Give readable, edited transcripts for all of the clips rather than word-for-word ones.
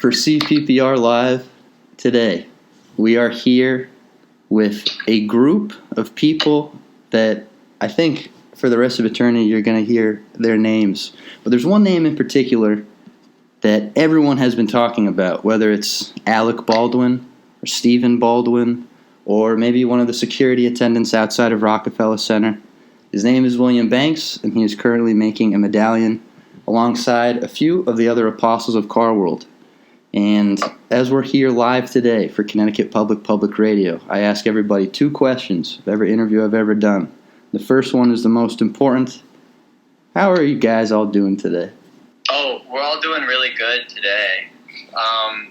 For CPPR Live today, we are here with a group of people that I think for the rest of eternity you're going to hear their names. But there's one name in particular that everyone has been talking about, whether it's Alec Baldwin or Stephen Baldwin or maybe one of the security attendants outside of Rockefeller Center. His name is William Banks, and he is currently making a medallion alongside a few of the other apostles of Car World. And as we're here live today for Connecticut Public Radio, I ask everybody two questions of every interview I've ever done. The first one is the most important. How are you guys all doing today? Oh, we're all doing really good today.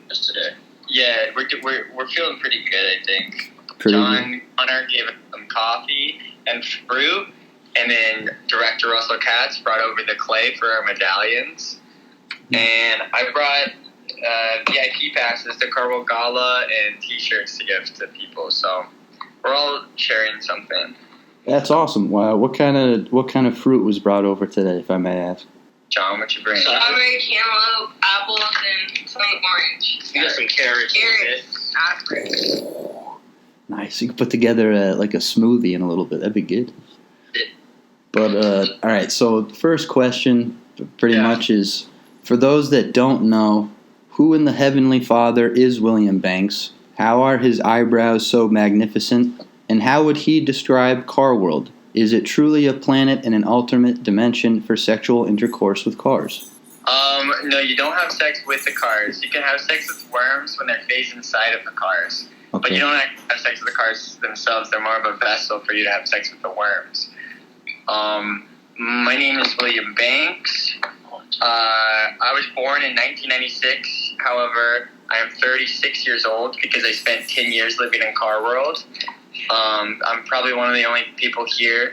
Just today. Yeah, we're feeling pretty good, I think. John Connor gave us some coffee and fruit, and then Director Russell Katz brought over the clay for our medallions. And I brought VIP passes to Car World Gala and T-shirts to give to people. So we're all sharing something. That's awesome. Wow, what kind of fruit was brought over today, if I may ask? John, what you bring? Strawberry, cantaloupe, apples, and some orange. We got some carrots. Nice. You could put together like a smoothie in a little bit. That'd be good. But all right. So the first question, pretty much, is for those that don't know, who in the Heavenly Father is William Banks? How are his eyebrows so magnificent? And how would he describe Car World? Is it truly a planet in an alternate dimension for sexual intercourse with cars? No, you don't have sex with the cars. You can have sex with worms when they're phased inside of the cars. Okay. But you don't have sex with the cars themselves. They're more of a vessel for you to have sex with the worms. My name is William Banks. I was born in 1996. However, I am 36 years old because I spent 10 years living in Car World. I'm probably one of the only people here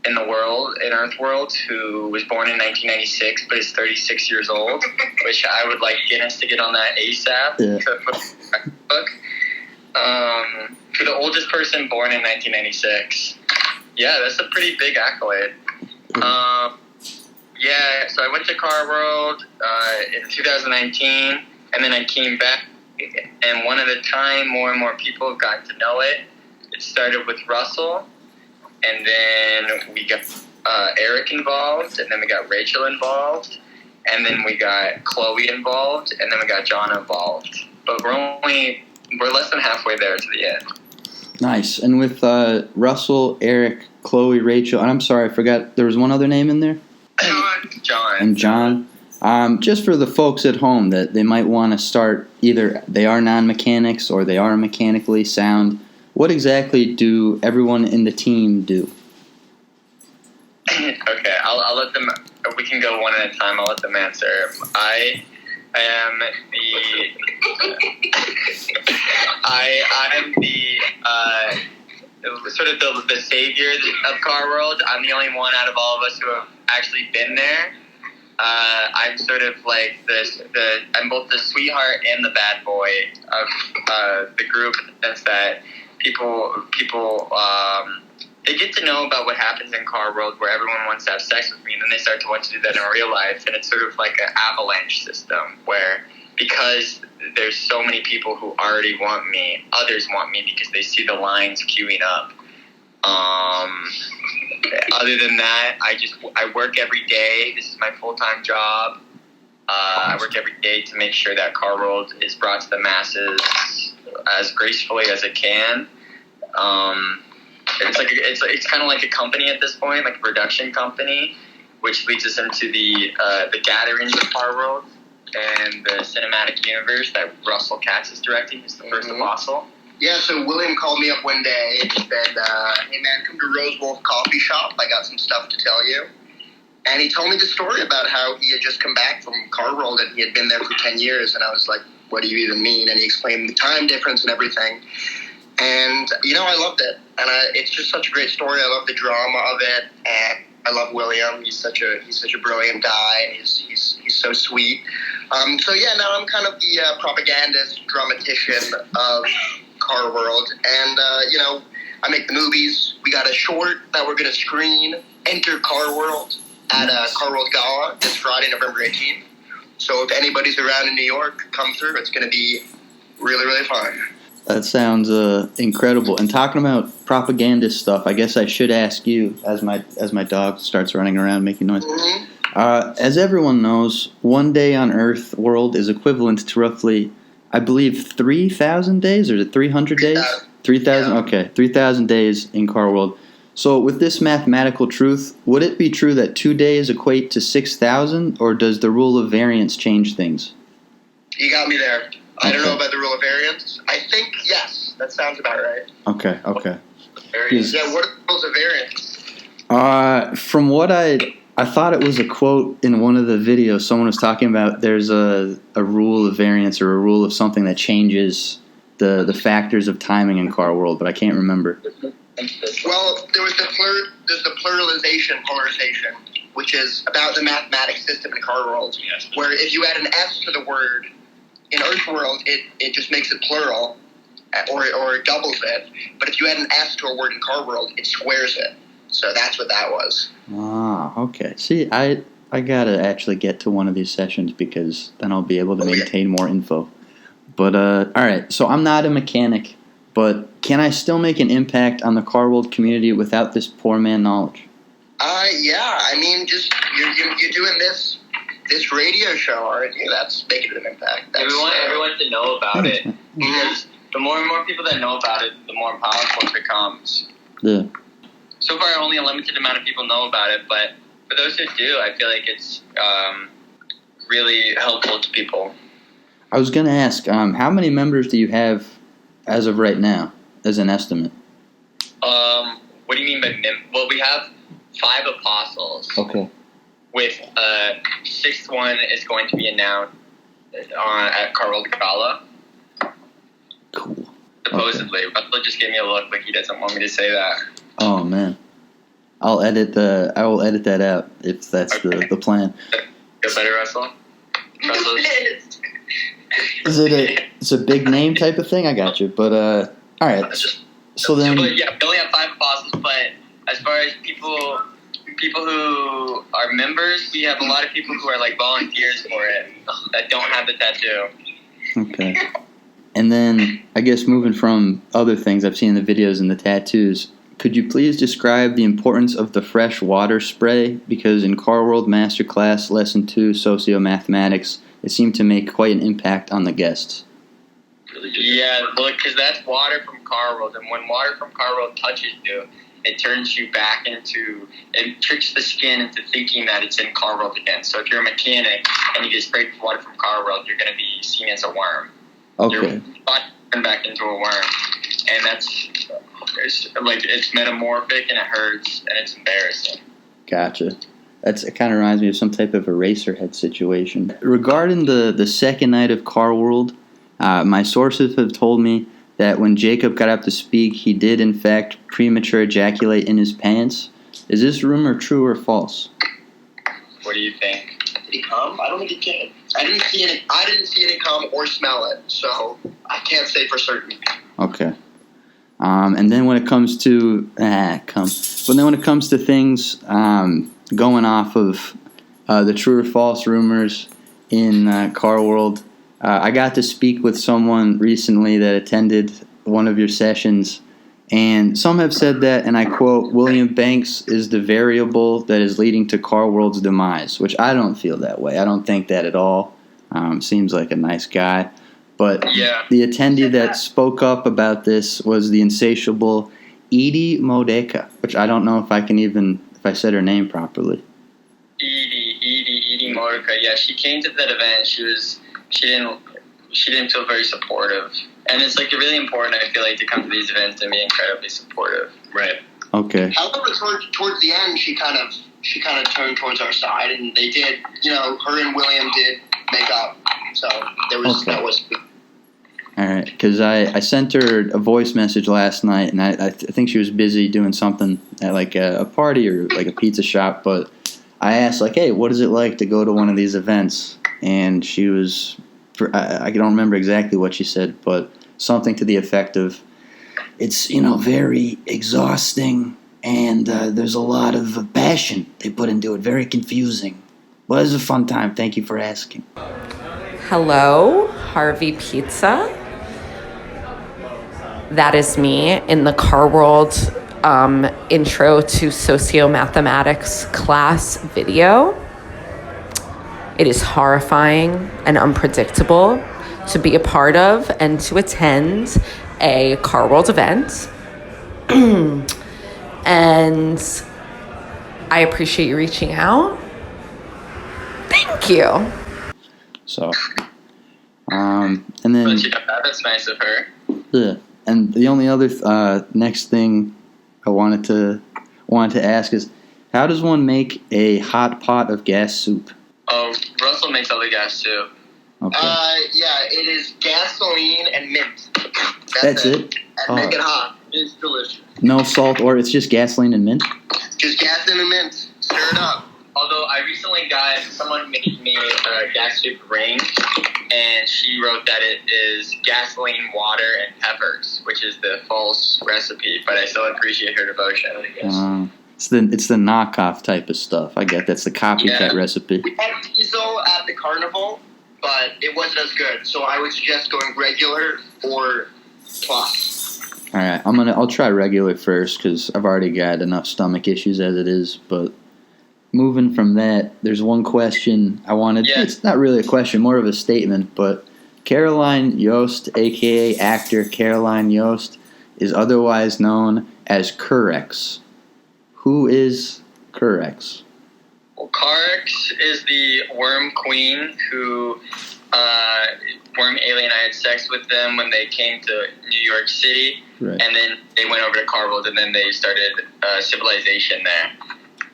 in the world, in Earth World, who was born in 1996 but is 36 years old, which I would like Guinness to get on that ASAP. Yeah. To put in my book. For the oldest person born in 1996. Yeah, that's a pretty big accolade. Yeah, so I went to Car World in 2019, and then I came back, and one at a time, more and more people have gotten to know it. It started with Russell, and then we got Eric involved, and then we got Rachel involved, and then we got Chloe involved, and then we got John involved. But we're less than halfway there to the end. Nice. And with Russell, Eric, Chloe, Rachel, and I'm sorry, I forgot, there was one other name in there? John. And John. Just for the folks at home that they might want to start, either they are non-mechanics or they are mechanically sound, what exactly do everyone in the team do? Okay, I'll let them, we can go one at a time, I'll let them answer. I am the savior of Car World. I'm the only one out of all of us who have actually been there. I'm sort of like I'm both the sweetheart and the bad boy of the group, in the sense that people they get to know about what happens in Car World, where everyone wants to have sex with me, and then they start to want to do that in real life, and it's sort of like an avalanche system where, because there's so many people who already want me, others want me because they see the lines queuing up. Other than that, I work every day. This is my full-time job. I work every day to make sure that Car World is brought to the masses as gracefully as it can. It's kind of like a company at this point, like a production company, which leads us into the gatherings of Car World and the cinematic universe that Russell Katz is directing. He's the first apostle. Yeah, so William called me up one day and he said, hey man, come to Rose Wolf Coffee Shop. I got some stuff to tell you. And he told me the story about how he had just come back from Car World and he had been there for 10 years. And I was like, what do you even mean? And he explained the time difference and everything. And, I loved it. And it's just such a great story. I love the drama of it. And I love William. He's such a brilliant guy. And he's so sweet. So now I'm kind of the propagandist, dramatician of Car World. And, I make the movies. We got a short that we're going to screen, Enter Car World, at Car World Gala this Friday, November 18th. So if anybody's around in New York, come through. It's going to be really, really fun. That sounds incredible. And talking about propagandist stuff, I guess I should ask you, as my dog starts running around making noise. Mm-hmm. As everyone knows, 1 day on Earth world is equivalent to roughly, I believe, 3,000 days, or is it 300 days? 3,000. Yeah. Okay, 3,000 days in car world. So with this mathematical truth, would it be true that 2 days equate to 6,000, or does the rule of variance change things? You got me there. I don't know about the rule of variance. I think, yes, that sounds about right. Okay. Yeah, what are the rules of variance? From what I thought it was a quote in one of the videos. Someone was talking about there's a rule of variance, or a rule of something that changes the factors of timing in car world, but I can't remember. Well, there's the polarization, which is about the mathematics system in car world, where if you add an S to the word, in Earth world, it just makes it plural, or it doubles it. But if you add an S to a word in car world, it squares it. So that's what that was. Ah, okay. See, I gotta actually get to one of these sessions, because then I'll be able to maintain more info. But, alright, so I'm not a mechanic, but can I still make an impact on the car world community without this poor man knowledge? Yeah, I mean, just, you're doing this radio show, aren't you? That's making an impact. We want everyone to know about it. Because the more and more people that know about it, the more powerful it becomes. Yeah. So far, only a limited amount of people know about it, but for those who do, I feel like it's really helpful to people. I was going to ask, how many members do you have as of right now, as an estimate? What do you mean by well, we have 5 apostles. Okay. With sixth one is going to be announced at Carl Gala. Cool. Supposedly. Okay. Russell just gave me a look like he doesn't want me to say that. Oh, man. I will edit that out if that's okay. the plan. Feel better, Russell? It's a big name type of thing? I got you. But, alright. So then... But yeah, we only have 5 apostles, but as far as people who are members, we have a lot of people who are like volunteers for it that don't have the tattoo. Okay. And then, I guess moving from other things I've seen in the videos and the tattoos, could you please describe the importance of the fresh water spray? Because in Car World Masterclass Lesson 2, Socio-Mathematics, it seemed to make quite an impact on the guests. Yeah, look, because that's water from Car World, and when water from Car World touches you, it turns you back into, it tricks the skin into thinking that it's in Car World again. So if you're a mechanic and you get sprayed with water from Car World, you're going to be seen as a worm. Okay. Your body turns back into a worm. And it's metamorphic and it hurts and it's embarrassing. Gotcha. It kind of reminds me of some type of Eraserhead situation. Regarding the second night of Car World, my sources have told me that when Jacob got up to speak, he did, in fact, premature ejaculate in his pants. Is this rumor true or false? What do you think? Did he come? I don't think he did. I didn't see any come or smell it, so I can't say for certain. Okay. And then when it comes to things going off of the true or false rumors in Car World, I got to speak with someone recently that attended one of your sessions, and some have said that, and I quote, William Banks is the variable that is leading to Car World's demise, which I don't feel that way. I don't think that at all. Seems like a nice guy. But yeah. The attendee that spoke up about this was the insatiable Edy Modica, which I don't know if I said her name properly. Edy Modica. Yeah, she came to that event. She didn't feel very supportive, and it's like really important. I feel like to come to these events and be incredibly supportive. Right. Okay. However, towards the end, she kind of turned towards our side, and they did. Her and William did make up. So there was that was. All right, because I sent her a voice message last night, and I think she was busy doing something at like a party or like a pizza shop. But I asked like, hey, what is it like to go to one of these events? And she was, I don't remember exactly what she said, but something to the effect of, it's very exhausting, and there's a lot of passion they put into it, very confusing. Well, it was a fun time. Thank you for asking. Hello, Harvey Pizza. That is me in the Car World intro to sociomathematics class video. It is horrifying and unpredictable to be a part of and to attend a Car World event. And I appreciate you reaching out. Thank you. So, and then... That's nice of her. Yeah. And the only other next thing I wanted to ask is, how does one make a hot pot of gas soup? Oh, Russell makes all the gas soup. Okay. Yeah, it is gasoline and mint. That's it? And make it hot. It's delicious. No salt, or it's just gasoline and mint? Just gasoline and mint. Stir it up. Although I recently got someone made me a gas soup ring, and she wrote that it is gasoline, water, and peppers, which is the false recipe. But I still appreciate her devotion. I guess. It's the knockoff type of stuff. I get that's the copycat recipe. We had diesel at the carnival, but it wasn't as good. So I would suggest going regular or plus. All right, I'll try regular first because I've already got enough stomach issues as it is, but. Moving from that, there's one question I wanted. Yeah. It's not really a question, more of a statement. But Caroline Yost, a.k.a. actor Caroline Yost, is otherwise known as Curex. Who is Curex? Well, Curex is the worm queen who worm alien. I had sex with them when they came to New York City. Right. And then they went over to Carvold, and then they started civilization there.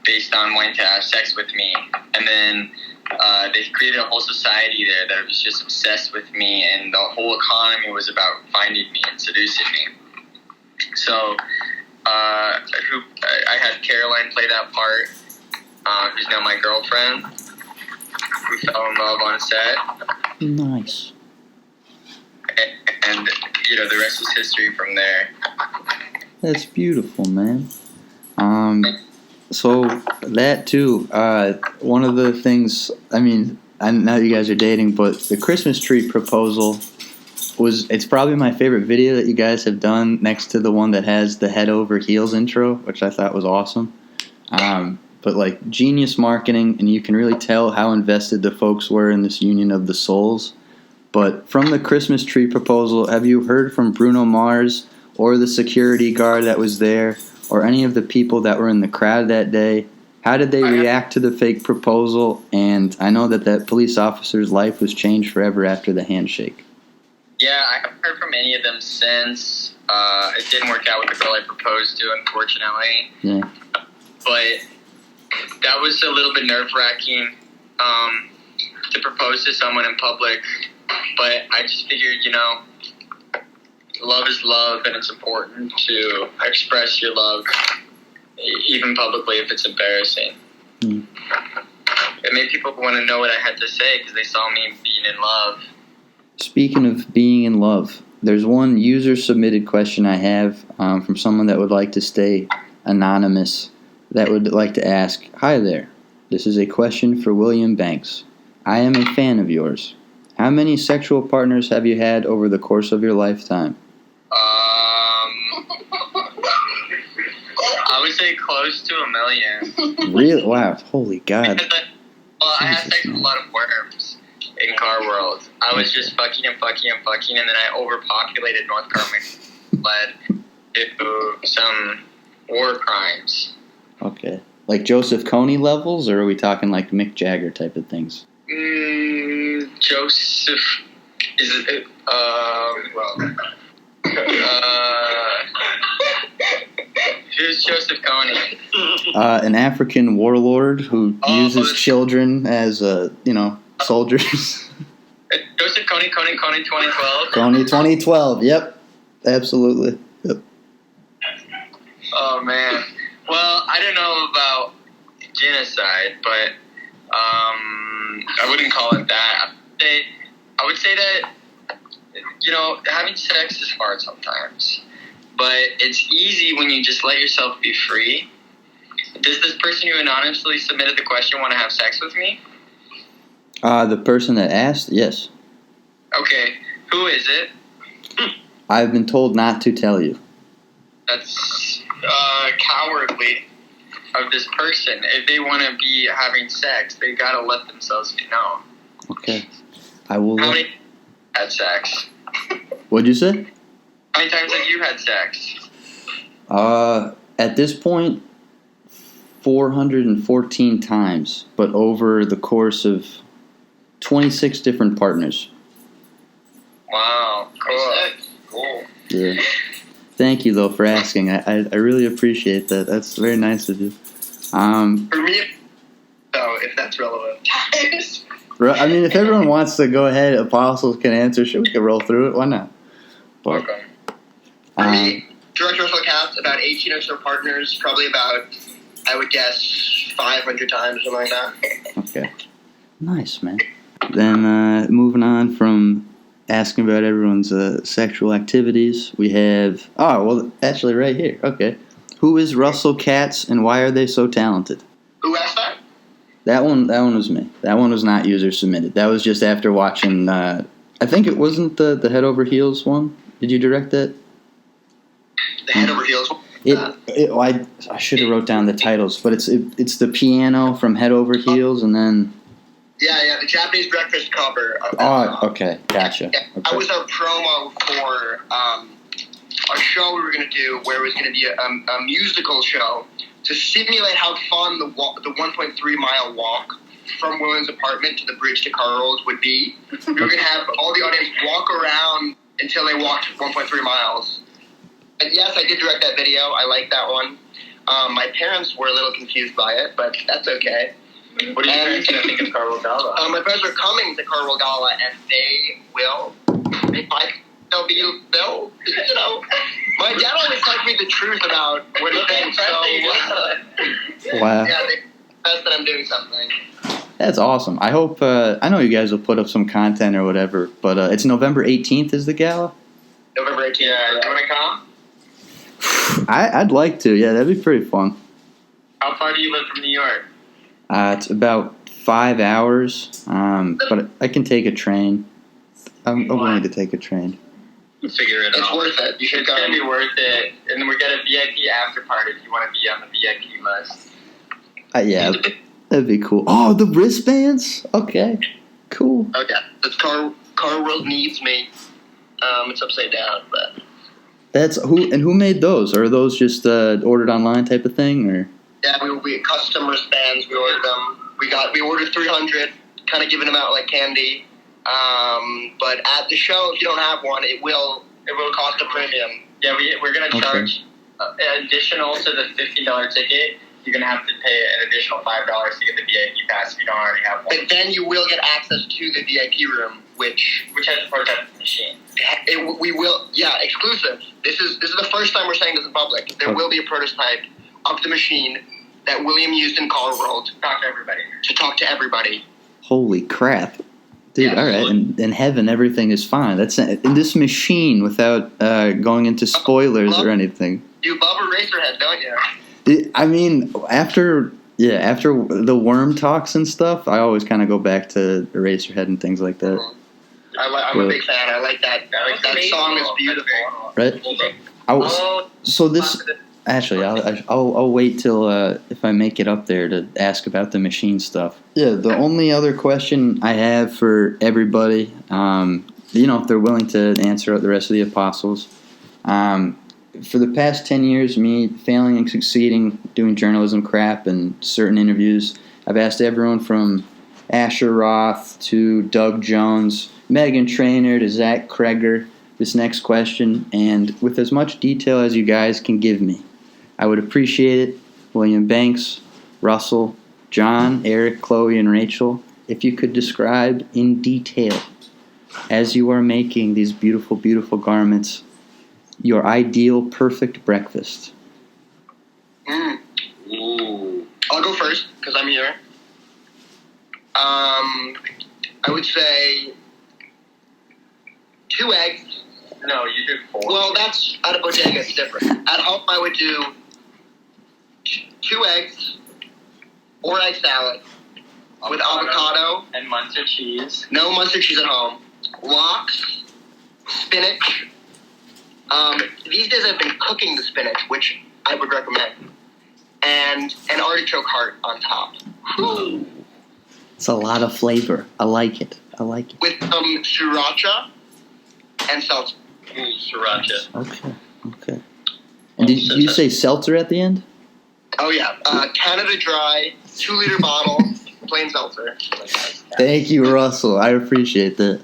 Based on wanting to have sex with me. And then they created a whole society there that was just obsessed with me, and the whole economy was about finding me and seducing me. So I had Caroline play that part, who's now my girlfriend. We fell in love on set. Nice. And the rest is history from there. That's beautiful, man. So that too, one of the things, I know you guys are dating, but the Christmas tree proposal it's probably my favorite video that you guys have done next to the one that has the head over heels intro, which I thought was awesome. But like genius marketing, and you can really tell how invested the folks were in this union of the souls. But from the Christmas tree proposal, have you heard from Bruno Mars or the security guard that was there? Or any of the people that were in the crowd that day, how did they react to the fake proposal? And I know that police officer's life was changed forever after the handshake. Yeah, I haven't heard from any of them since. It didn't work out with the girl I proposed to, unfortunately. Yeah. But that was a little bit nerve-wracking to propose to someone in public. But I just figured, love is love, and it's important to express your love, even publicly if it's embarrassing. Mm. It made people want to know what I had to say because they saw me being in love. Speaking of being in love, there's one user-submitted question I have from someone that would like to stay anonymous that would like to ask, "Hi there. This is a question for William Banks. I am a fan of yours. How many sexual partners have you had over the course of your lifetime?" I would say close to 1 million. Really? Wow. Holy God. I had sex with a lot of worms in Car World. I was just fucking, and then I overpopulated North Carolina, led to some war crimes. Okay. Like Joseph Koenig levels, or are we talking like Mick Jagger type of things? Joseph is it? Who's Joseph Koenig? An African warlord who uses children as soldiers. Joseph Koenig 2012. Koenig 2012. Yep, absolutely. Yep. Oh man. Well, I don't know about genocide, but I wouldn't call it that. I would say that having sex is hard sometimes, but it's easy when you just let yourself be free. Does this person who anonymously submitted the question want to have sex with me? The person that asked, yes. Okay, who is it? I've been told not to tell you. That's cowardly of this person. If they want to be having sex, they gotta let themselves be known. Okay. I will. How many had sex? What'd you say? How many times have you had sex? At this point, 414 times, but over the course of 26 different partners. Wow, cool. Yeah. Thank you, though, for asking. I really appreciate that. That's very nice of you. For me, so if that's relevant. I mean, if everyone wants to go ahead, Apostles can answer. Sure, we can roll through it. Why not? But, Okay. For me, direct Russell Cats, about 18 or so partners, probably about, I would guess, 500 times, something like that. Okay. Nice, man. Then moving on from asking about everyone's sexual activities, we have... Oh, well, actually right here. Okay. Who is Russell Katz and why are they so talented? Who asked that? That one was me. That one was not user submitted. That was just after watching... I think it wasn't the Head Over Heels one. Did you direct that? The Head Over Heels one? I should have wrote down the titles, but it's the piano from Head Over Heels, and then... Yeah, the Japanese breakfast cover. Okay, gotcha. Yeah, Okay. I was a promo for a show we were going to do where it was going to be a musical show to simulate how fun the 1.3 mile walk from William's apartment to the bridge to Carl's would be. We were going to have all the audience walk around until they walked 1.3 miles. And yes, I did direct that video. I like that one. My parents were a little confused by it, but that's okay. What do you parents think of Carl Gala? My parents are coming to Carl Gala, and they will. They'll, you know. My dad always tells me the truth about what he thinks, so... Wow. Yeah, they confess that I'm doing something. That's awesome. I hope... I know you guys will put up some content or whatever, but it's November 18th is the gala? November 18th. Yeah, you want to come? I'd like to. Yeah, that'd be pretty fun. How far do you live from New York? It's about 5 hours, but I can take a train. I'm willing to take a train. Figure it out. It's worth it. You should It's go. going to be worth it. And we got a VIP after party if you want to be on the VIP list. Yeah, that'd be cool. Oh, the wristbands? Okay, cool. Okay. This car world needs me. It's upside down, but... That's who made those? Or are those just ordered online type of thing, or? Yeah, we custom wristbands. We ordered them. We ordered 300, kind of giving them out like candy. But at the show, if you don't have one, it will cost a premium. Yeah, we're going to charge additional to the $15 ticket. You're going to have to pay an additional $5 to get the VIP pass if you don't already have one. But then you will get access to the VIP room, which has a prototype machine. We will, exclusive. This is the first time we're saying this in public. There will be a prototype of the machine that William used in Car World to talk to everybody. Holy crap. Dude, Yeah, all right. In heaven, everything is fine. That's in this machine without going into spoilers or anything. You love Eraserhead, don't you? I mean, after the worm talks and stuff, I always kind of go back to Eraserhead and things like that. I'm a big fan. I like that. That song is beautiful. Right? Actually, I'll wait till if I make it up there to ask about the machine stuff. Yeah, the only other question I have for everybody, if they're willing to answer the rest of the apostles, for the past 10 years, me failing and succeeding, doing journalism crap and certain interviews, I've asked everyone from Asher Roth to Doug Jones, Megan Trainor to Zach Kreger this next question, and with as much detail as you guys can give me. I would appreciate it, William Banks, Russell, John, Eric, Chloe, and Rachel, if you could describe in detail, as you are making these beautiful, beautiful garments, your ideal perfect breakfast. Ooh. I'll go first, because I'm here. I would say 2 eggs. No, you did 4. Well, that's at a bodega. It's different. At home, I would do 2 eggs, or egg salad, with avocado. And Munster cheese. No Munster cheese at home. Lox, spinach. These days I've been cooking the spinach, which I would recommend. And an artichoke heart on top. Whew. It's a lot of flavor. I like it. With some sriracha and seltzer. Sriracha. Okay. And did you say seltzer at the end? Oh, yeah. Canada Dry, 2-liter bottle, plain seltzer. Thank you, Russell. I appreciate that.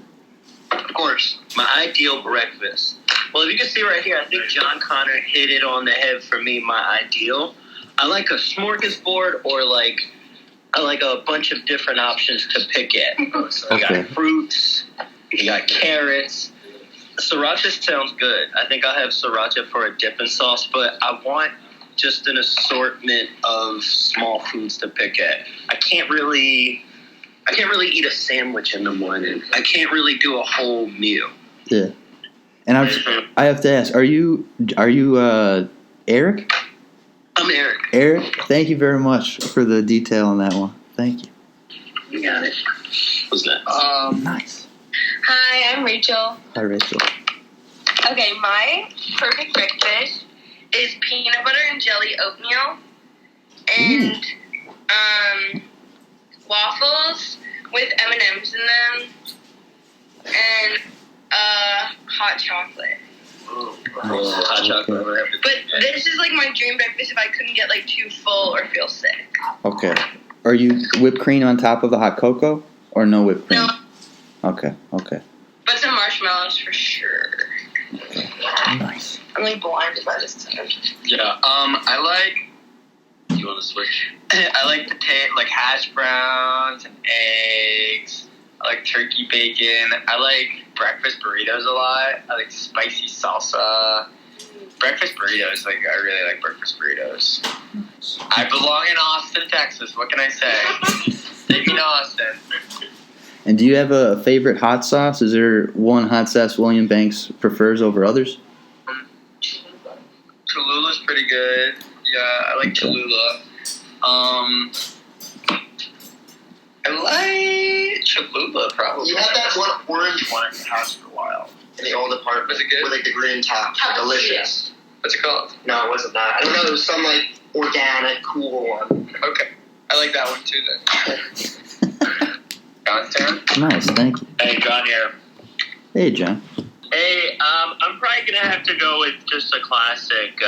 Of course. My ideal breakfast. Well, if you can see right here, I think John Connor hit it on the head for me, my ideal. I like a smorgasbord or I like a bunch of different options to pick at. You got fruits, you got carrots. Sriracha sounds good. I think I'll have sriracha for a dipping sauce, but I want just an assortment of small foods to pick at. I can't really eat a sandwich in the morning. I can't really do a whole meal. Yeah. And I have to ask, are you Eric? I'm Eric. Eric, thank you very much for the detail on that one. Thank you. You got it. What's that? Nice. Hi, I'm Rachel. Hi, Rachel. Okay, my perfect breakfast is peanut butter and jelly oatmeal and waffles with M&Ms in them and hot chocolate. Hot chocolate. But this is like my dream breakfast if I couldn't get like too full or feel sick. Okay. Are you whipped cream on top of the hot cocoa or no whipped cream? No. Okay. But some marshmallows for sure. Okay. Nice. I'm like blinded by this time. Yeah. I like. You want to switch? I like like hash browns and eggs. I like turkey bacon. I like breakfast burritos a lot. I like spicy salsa. Breakfast burritos, I really like breakfast burritos. I belong in Austin, Texas. What can I say? Take me to Austin. And do you have a favorite hot sauce? Is there one hot sauce William Banks prefers over others? Cholula's pretty good. Yeah, I like Cholula. I like Cholula, probably. You had that one orange one at your house for a while. In the old apartment. Was it good? With like the green top. Delicious. What's it called? No, it wasn't that. I don't know. It was some like organic, cool one. Okay. I like that one too then. John's turn? Nice, thank you. Hey, John here. Hey, John. Hey, I'm probably gonna have to go with just a classic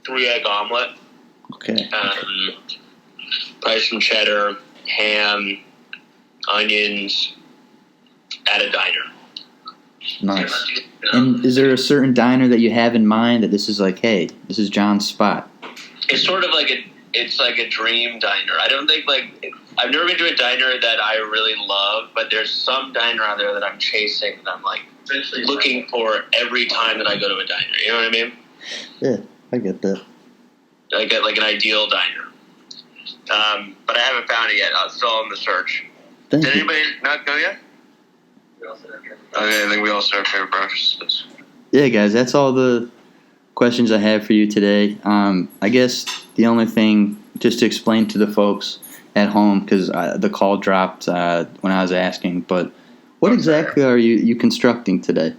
3-egg omelet. Okay. Probably some cheddar, ham, onions, at a diner. Nice. And is there a certain diner that you have in mind that this is like, hey, this is John's spot? It's sort of like it's like a dream diner. I don't think I've never been to a diner that I really love, but there's some diner out there that I'm chasing that I'm like looking for every time that I go to a diner. You know what I mean? Yeah, I get that. I get like an ideal diner. But I haven't found it yet. I'm still on the search. Thank Did you. anybody not go yet? Okay, I think we all serve favorite breakfasts. Yeah, guys, that's all the questions I have for you today. I guess the only thing, just to explain to the folks at home, because the call dropped when I was asking, but what exactly are you constructing today?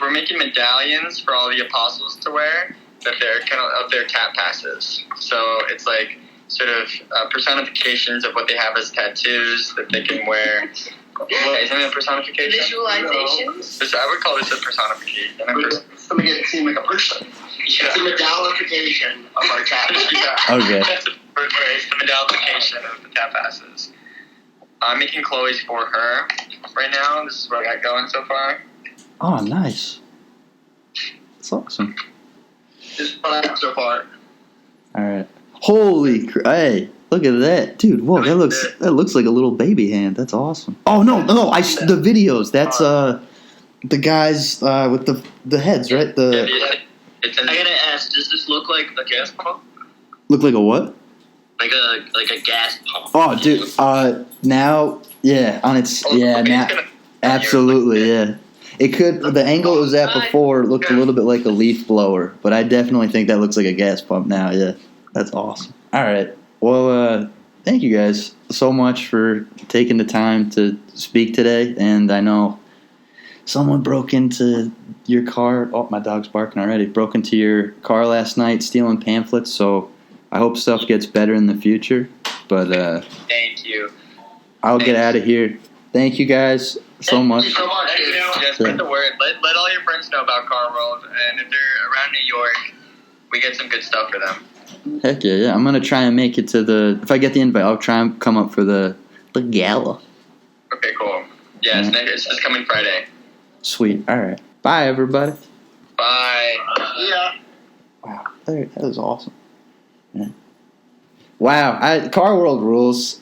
We're making medallions for all the apostles to wear that they're kind of their cat passes. So it's like sort of personifications of what they have as tattoos that they can wear. Isn't it a personification? Visualizations? I would call this a personification. To make it seem like a person. Yeah. It's a medallification of our cat. Yeah. Okay. That's the word for it. It's the medallification of the cat passes. I'm making Chloe's for her right now. This is what I got going so far. Oh, nice. That's awesome. This is what I have so far. All right. Holy hey, look at that. Dude, whoa, that looks like a little baby hand. That's awesome. Oh, no, the videos. That's the guys with the heads, right? I gotta ask, does this look like a gas pump? Look like a what? Like a gas pump. Oh, dude. Now, yeah, on its now, absolutely, yeah. It could. The angle it was at before looked a little bit like a leaf blower, but I definitely think that looks like a gas pump now. Yeah, that's awesome. All right. Well, thank you guys so much for taking the time to speak today. And I know someone broke into your car. Oh, my dog's barking already. Broke into your car last night stealing pamphlets. So I hope stuff gets better in the future. But thank you. I'll get out of here. Thank you guys so much. Thank you so much. Yeah, spread the word. Let all your friends know about Car World. And if they're around New York, we get some good stuff for them. Heck yeah. I'm going to try and make it to if I get the invite, I'll try and come up for the gala. Okay, cool. Yeah, it's coming Friday. Sweet. All right. Bye, everybody. Bye. Yeah. Wow. That was awesome. Yeah. Wow. Car World rules.